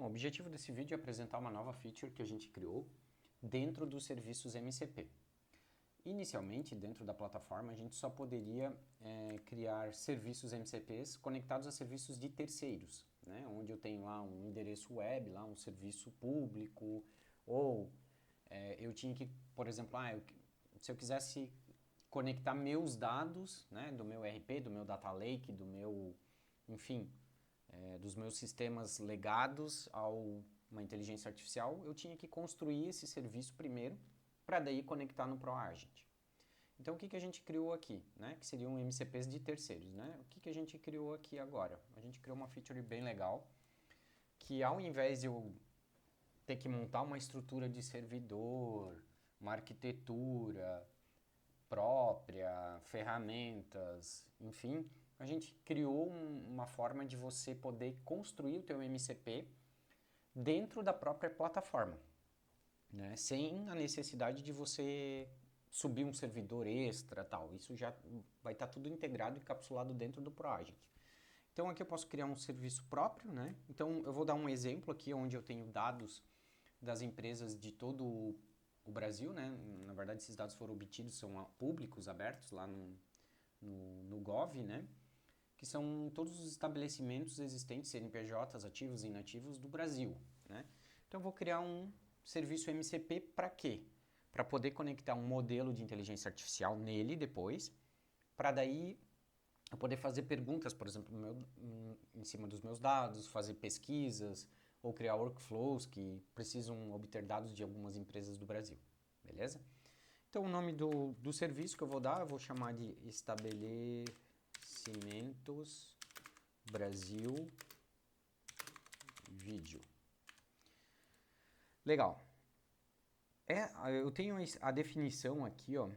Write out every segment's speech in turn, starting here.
Bom, o objetivo desse vídeo é apresentar uma nova feature que a gente criou dentro dos serviços MCP. Inicialmente, dentro da plataforma, a gente só poderia criar serviços MCPs conectados a serviços de terceiros, né? Onde eu tenho lá um endereço web, lá um serviço público, ou eu tinha que, por exemplo, se eu quisesse conectar meus dados, né, do meu RP, do meu data lake, do meu, enfim, dos meus sistemas legados a uma inteligência artificial, eu tinha que construir esse serviço primeiro para daí conectar no ProAgent. Então, o que a gente criou aqui, né? Que seriam MCPs de terceiros, né? O que a gente criou aqui agora? A gente criou uma feature bem legal, que ao invés de eu ter que montar uma estrutura de servidor, uma arquitetura própria, ferramentas, enfim, a gente criou uma forma de você poder construir o teu MCP dentro da própria plataforma, né? Sem a necessidade de você subir um servidor extra, tal. Isso já vai estar tudo integrado e encapsulado dentro do ProAgent. Então aqui eu posso criar um serviço próprio, né? Então eu vou dar um exemplo aqui onde eu tenho dados das empresas de todo o Brasil, né? Na verdade esses dados foram obtidos, são públicos, abertos lá no Gov, né? Que são todos os estabelecimentos existentes, CNPJs ativos e inativos do Brasil, né? Então eu vou criar um serviço MCP para quê? Para poder conectar um modelo de inteligência artificial nele depois, para daí eu poder fazer perguntas, por exemplo, em cima dos meus dados, fazer pesquisas ou criar workflows que precisam obter dados de algumas empresas do Brasil, beleza? Então o nome do serviço que eu vou dar, eu vou chamar de Estabelecimentos Brasil Vídeo. Legal. Eu tenho a definição aqui, ó,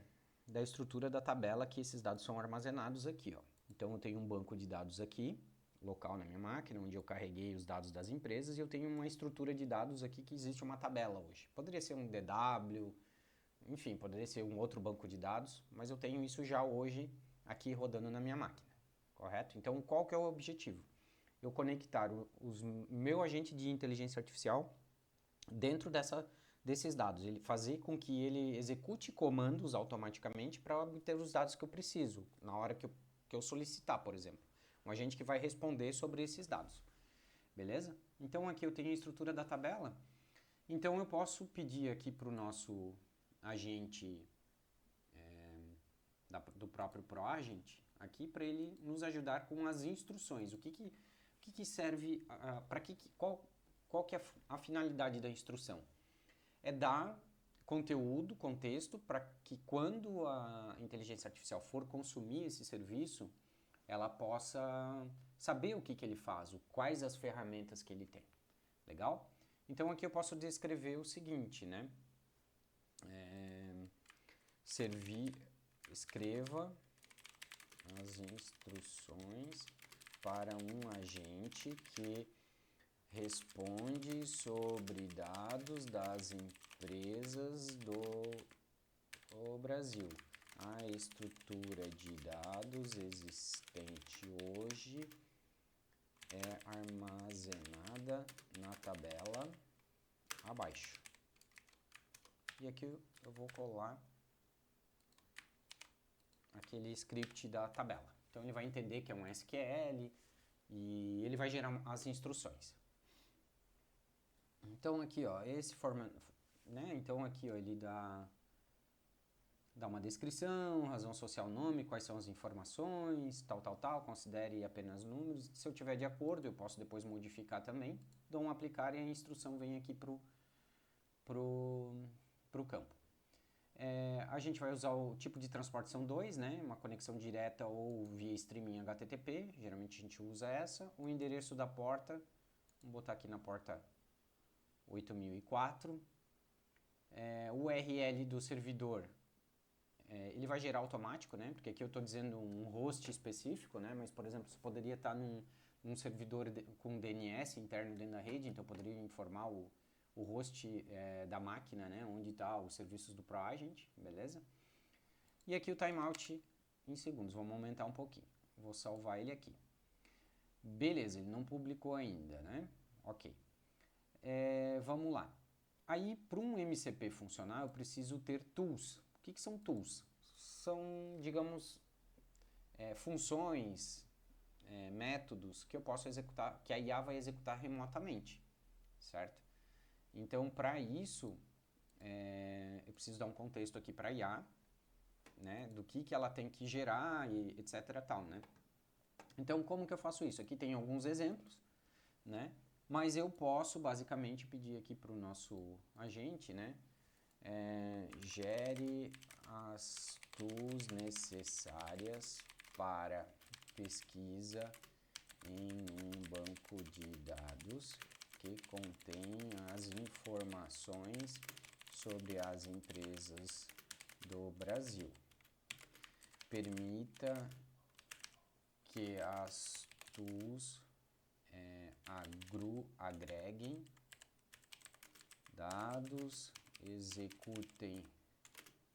da estrutura da tabela que esses dados são armazenados aqui, ó. Então eu tenho um banco de dados aqui, local na minha máquina, onde eu carreguei os dados das empresas, e eu tenho uma estrutura de dados aqui que existe uma tabela hoje. Poderia ser um DW, enfim, poderia ser um outro banco de dados, mas eu tenho isso já hoje aqui rodando na minha máquina, correto? Então qual que é o objetivo? Eu conectar o meu agente de inteligência artificial dentro desses dados, ele fazer com que ele execute comandos automaticamente para obter os dados que eu preciso, na hora que eu solicitar, por exemplo. Um agente que vai responder sobre esses dados, beleza? Então aqui eu tenho a estrutura da tabela, então eu posso pedir aqui para o nosso agente do próprio ProAgent, aqui para ele nos ajudar com as instruções, o que serve, qual que é a finalidade da instrução? É dar conteúdo, contexto, para que quando a inteligência artificial for consumir esse serviço, ela possa saber o que ele faz, quais as ferramentas que ele tem. Legal? Então aqui eu posso descrever o seguinte, né? Escreva as instruções para um agente que responde sobre dados das empresas do Brasil. A estrutura de dados existente hoje é armazenada na tabela abaixo. E aqui eu vou colar aquele script da tabela. Então ele vai entender que é um SQL e ele vai gerar as instruções. Então aqui, ó, esse formato, né? Então aqui, ó, ele dá uma descrição, razão social, nome, quais são as informações, tal, considere apenas números. Se eu tiver de acordo, eu posso depois modificar também. Dou um aplicar e a instrução vem aqui pro campo. A gente vai usar o tipo de transporte são 2, né? Uma conexão direta ou via streaming HTTP, geralmente a gente usa essa. O endereço da porta, vamos botar aqui na porta 8004. O URL do servidor, ele vai gerar automático, né? Porque aqui eu estou dizendo um host específico, né? Mas, por exemplo, você poderia estar num servidor com DNS interno dentro da rede, então eu poderia informar o host da máquina, né? Onde está os serviços do ProAgent, beleza? E aqui o timeout em segundos, vamos aumentar um pouquinho. Vou salvar ele aqui. Beleza, ele não publicou ainda, né? Ok. vamos lá. Aí, para um MCP funcionar, eu preciso ter tools. O que são tools? São, digamos, funções, métodos que eu posso executar, que a IA vai executar remotamente, certo? Então, para isso, eu preciso dar um contexto aqui para a IA, né, do que ela tem que gerar e etc. tal, né? Então, como que eu faço isso? Aqui tem alguns exemplos, né? Mas eu posso basicamente pedir aqui para o nosso agente, né? Gere as tools necessárias para pesquisa em um banco de dados que contém as informações sobre as empresas do Brasil. Permita que as tools agreguem dados, executem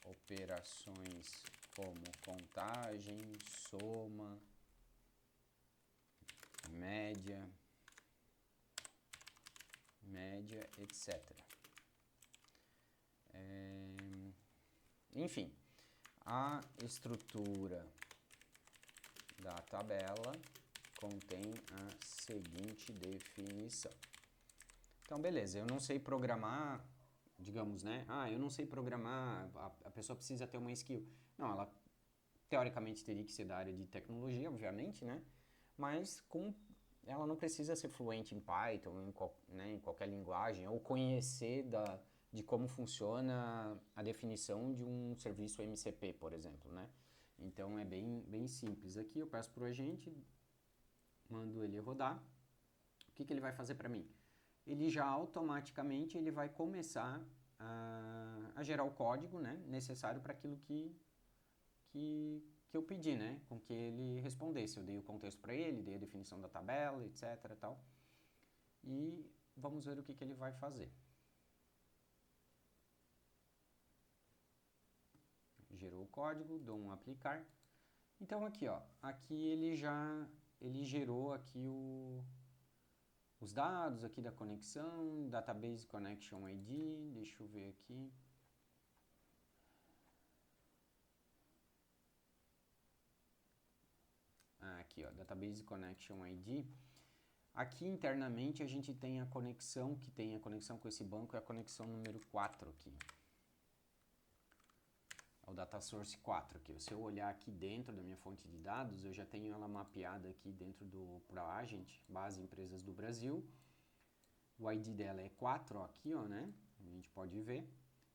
operações como contagem, soma, média, etc. Enfim, a estrutura da tabela contém a seguinte definição. Então, beleza, eu não sei programar, digamos, né? Eu não sei programar, a pessoa precisa ter uma skill. Não, ela teoricamente teria que ser da área de tecnologia, obviamente, né? Mas ela não precisa ser fluente em Python, em qualquer linguagem, ou conhecer de como funciona a definição de um serviço MCP, por exemplo, né? Então, é bem simples. Aqui eu peço para o agente, mando ele rodar. O que ele vai fazer para mim? Ele já automaticamente ele vai começar a gerar o código, né, necessário para aquilo que eu pedi, né, com que ele respondesse. Eu dei o contexto para ele, dei a definição da tabela, etc. Tal. E vamos ver o que ele vai fazer. Gerou o código, dou um aplicar. Então aqui, ó, aqui ele gerou aqui os dados aqui da conexão, Database Connection ID, deixa eu ver aqui. Aqui, ó, Database Connection ID. Aqui internamente a gente tem a conexão, que tem a conexão com esse banco, é a conexão número 4 aqui. É o Data Source 4 aqui. Se eu olhar aqui dentro da minha fonte de dados, eu já tenho ela mapeada aqui dentro do ProAgent, Base Empresas do Brasil. O ID dela é 4, ó, aqui, ó, né? A gente pode ver.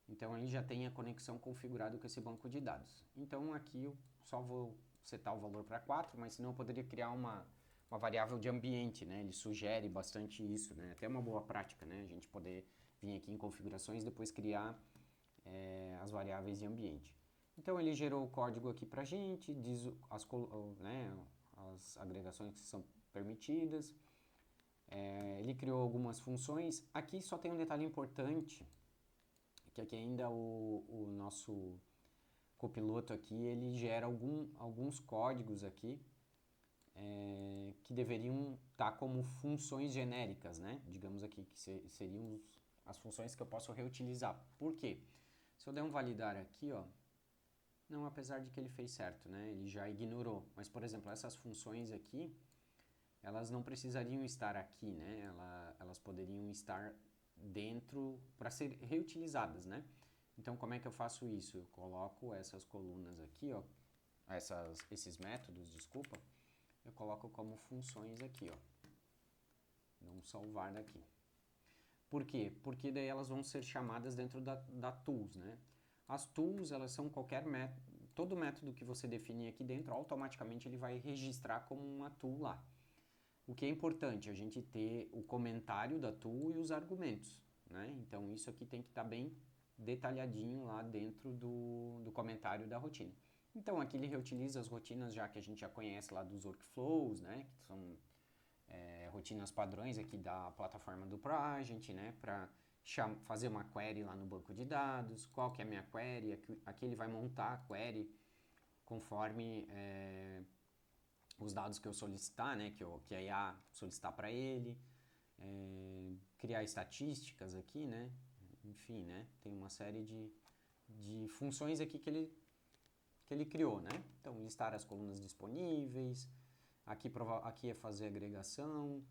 Então, aí já tem a conexão configurada com esse banco de dados. Então, aqui eu só vou setar o valor para 4, mas senão eu poderia criar uma variável de ambiente, né? Ele sugere bastante isso, né? Até uma boa prática, né? A gente poder vir aqui em configurações e depois criar as variáveis de ambiente. Então, ele gerou o código aqui para a gente, diz as agregações que são permitidas. Ele criou algumas funções. Aqui só tem um detalhe importante, que aqui ainda o nosso copiloto aqui, ele gera alguns códigos aqui que deveriam estar como funções genéricas, né? Digamos aqui que seriam as funções que eu posso reutilizar. Por quê? Se eu der um validar aqui, ó, não, apesar de que ele fez certo, né? Ele já ignorou. Mas, por exemplo, essas funções aqui, elas não precisariam estar aqui, né? Elas poderiam estar dentro para ser reutilizadas, né? Então, como é que eu faço isso? Eu coloco essas colunas aqui, ó, esses métodos, desculpa, eu coloco como funções aqui, ó. Não salvar daqui. Por quê? Porque daí elas vão ser chamadas dentro da tools, né? As tools, elas são qualquer método, todo método que você definir aqui dentro, automaticamente ele vai registrar como uma tool lá. O que é importante, a gente ter o comentário da tool e os argumentos, né? Então, isso aqui tem que estar bem detalhadinho lá dentro do comentário da rotina. Então, aqui ele reutiliza as rotinas já que a gente já conhece lá dos workflows, né? Que são rotinas padrões aqui da plataforma do ProAgent, né? Para fazer uma query lá no banco de dados, qual que é a minha query, aqui ele vai montar a query conforme os dados que eu solicitar, né, que a IA solicitar para ele, criar estatísticas aqui, né? Enfim, né? Tem uma série de funções aqui que ele criou, né? Então, listar as colunas disponíveis, aqui é fazer agregação,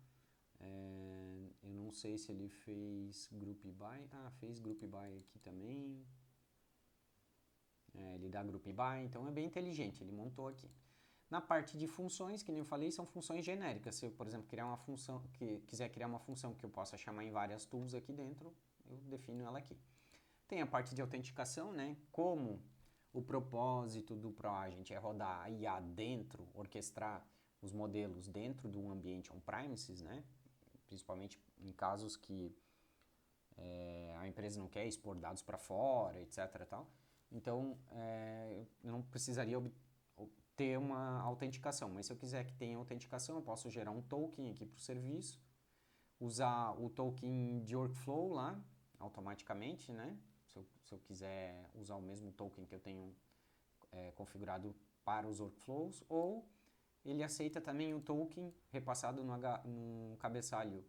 eu não sei se ele fez group by, fez group by aqui também, ele dá group by, então é bem inteligente, ele montou aqui. Na parte de funções, que nem eu falei, são funções genéricas. Se eu, por exemplo, quiser criar uma função que eu possa chamar em várias tools aqui dentro, eu defino ela aqui. Tem a parte de autenticação, né? Como o propósito do ProAgent é rodar a IA dentro, orquestrar os modelos dentro de um ambiente on-premises, né? Principalmente em casos que a empresa não quer expor dados para fora, etc. Tal. Então, eu não precisaria ter uma autenticação, mas se eu quiser que tenha autenticação, eu posso gerar um token aqui para o serviço, usar o token de workflow lá, automaticamente, né? Se eu quiser usar o mesmo token que eu tenho configurado para os workflows, ou ele aceita também o token repassado no cabeçalho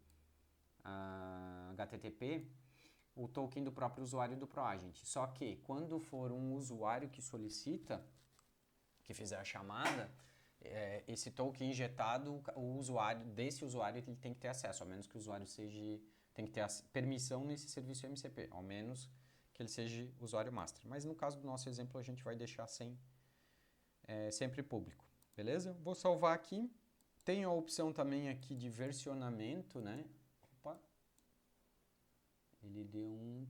HTTP, o token do próprio usuário do ProAgent. Só que quando for um usuário que solicita, que fizer a chamada, esse token injetado, o usuário ele tem que ter acesso, a menos que o usuário tem que ter permissão nesse serviço MCP, ao menos que ele seja usuário master. Mas no caso do nosso exemplo, a gente vai deixar sempre público, beleza? Vou salvar aqui. Tem a opção também aqui de versionamento, né? Opa! Ele deu um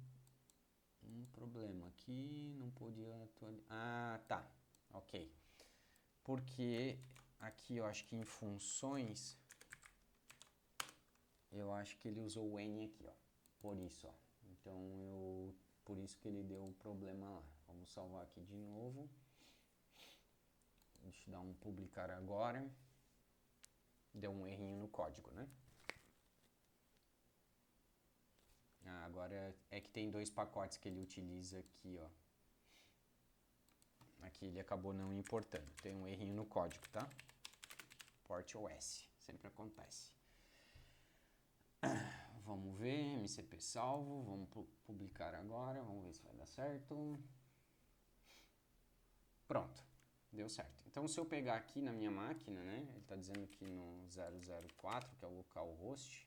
problema aqui, não podia atualizar. Tá, ok. Porque aqui eu acho que em funções, eu acho que ele usou o N aqui, ó. Por isso, ó. Então, por isso que ele deu o problema lá. Vamos salvar aqui de novo. Deixa eu dar um publicar agora. Deu um errinho no código, né? Agora é que tem 2 pacotes que ele utiliza aqui, ó. Aqui ele acabou não importando. Tem um errinho no código, tá? Port OS. Sempre acontece. Vamos ver. MCP salvo. Vamos publicar agora. Vamos ver se vai dar certo. Pronto. Deu certo. Então, se eu pegar aqui na minha máquina, né? Ele está dizendo aqui no 004, que é o localhost.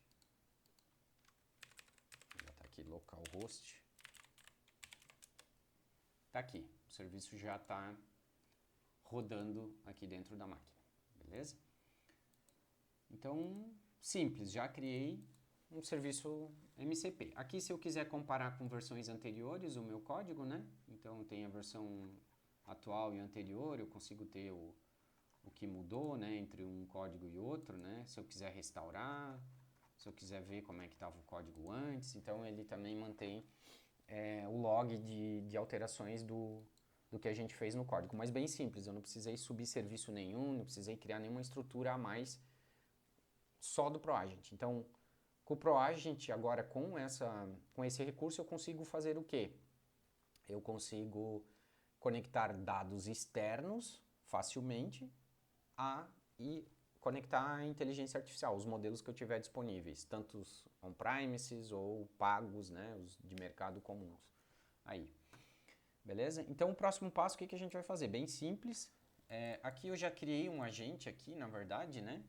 Já está aqui localhost. Tá aqui. O serviço já está rodando aqui dentro da máquina. Beleza? Então, simples. Já criei um serviço MCP. Aqui, se eu quiser comparar com versões anteriores, o meu código, né? Então, tem a versão atual e anterior, eu consigo ter o que mudou, né, entre um código e outro, né, se eu quiser restaurar, se eu quiser ver como é que estava o código antes, então ele também mantém o log de alterações do que a gente fez no código, mas bem simples, eu não precisei subir serviço nenhum, não precisei criar nenhuma estrutura a mais só do ProAgent. Então, com o ProAgent, agora com esse recurso, eu consigo fazer o quê? Eu consigo conectar dados externos facilmente e conectar a inteligência artificial, os modelos que eu tiver disponíveis, tanto os on-premises ou pagos, né, os de mercado comuns. Aí, beleza? Então, o próximo passo, o que a gente vai fazer? Bem simples. Aqui eu já criei um agente aqui, na verdade, né?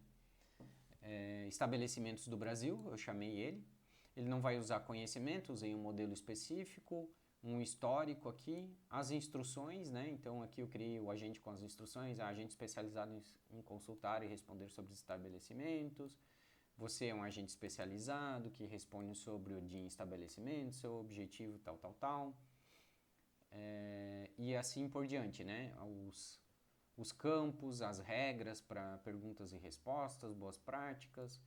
Estabelecimentos do Brasil, eu chamei ele. Ele não vai usar conhecimento, usei um modelo específico, um histórico aqui, as instruções, né? Então aqui eu criei o agente com as instruções, agente especializado em consultar e responder sobre os estabelecimentos. Você é um agente especializado que responde sobre o de estabelecimento, seu objetivo, tal, tal, tal. E assim por diante, né? Os campos, as regras para perguntas e respostas, boas práticas,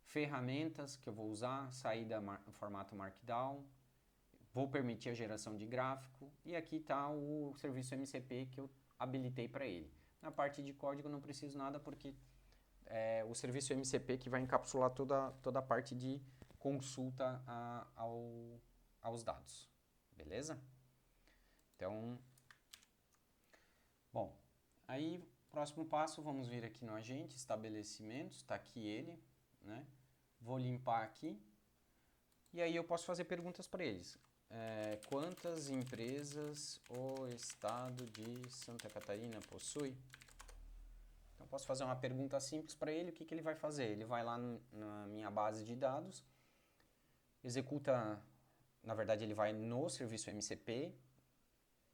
ferramentas que eu vou usar, saída formato Markdown. Vou permitir a geração de gráfico e aqui está o serviço MCP que eu habilitei para ele. Na parte de código não preciso nada porque é o serviço MCP que vai encapsular toda a parte de consulta aos dados. Beleza? Então, bom, aí próximo passo, vamos vir aqui no agente, estabelecimentos, está aqui ele, né? Vou limpar aqui. E aí eu posso fazer perguntas para eles. Quantas empresas o estado de Santa Catarina possui? Então, posso fazer uma pergunta simples para ele, o que ele vai fazer? Ele vai lá na minha base de dados, executa, na verdade ele vai no serviço MCP,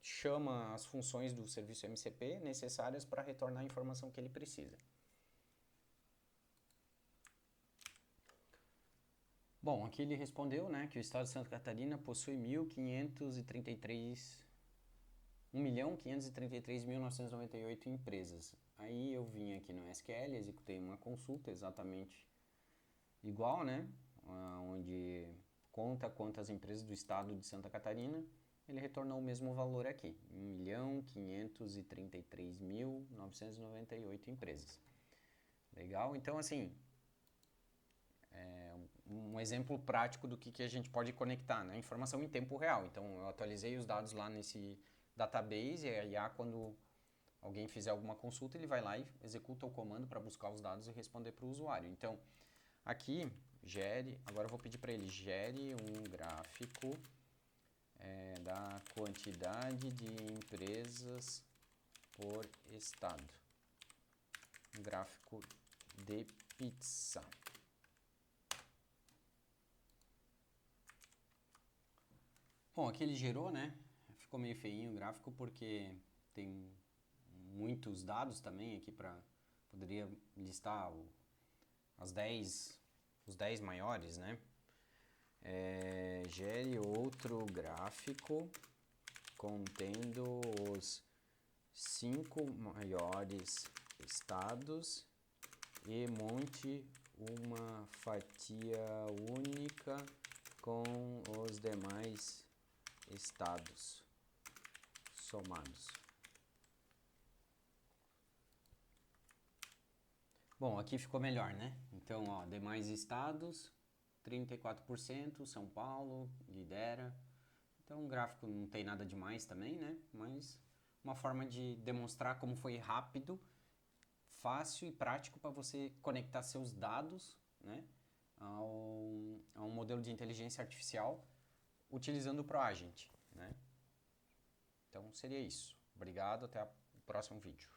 chama as funções do serviço MCP necessárias para retornar a informação que ele precisa. Bom, aqui ele respondeu, né, que o estado de Santa Catarina possui 1.533.998 empresas. Aí eu vim aqui no SQL, executei uma consulta exatamente igual, né, onde conta quantas empresas do estado de Santa Catarina, ele retornou o mesmo valor aqui, 1.533.998 empresas. Legal? Então, assim, um exemplo prático do que a gente pode conectar, né? Informação em tempo real. Então, eu atualizei os dados lá nesse database e a IA, quando alguém fizer alguma consulta, ele vai lá e executa o comando para buscar os dados e responder para o usuário. Então, aqui, agora eu vou pedir para ele, gere um gráfico da quantidade de empresas por estado. Um gráfico de pizza. Bom, aqui ele gerou, né? Ficou meio feinho o gráfico porque tem muitos dados também aqui poderia listar os 10 maiores, né? Gere outro gráfico contendo os 5 maiores estados e monte uma fatia única com os demais estados somados. Bom, aqui ficou melhor, né? Então, ó, demais estados, 34%, São Paulo lidera. Então, o gráfico não tem nada demais também, né? Mas uma forma de demonstrar como foi rápido, fácil e prático para você conectar seus dados, né, a um modelo de inteligência artificial utilizando o ProAgent, né? Então, seria isso. Obrigado, até o próximo vídeo.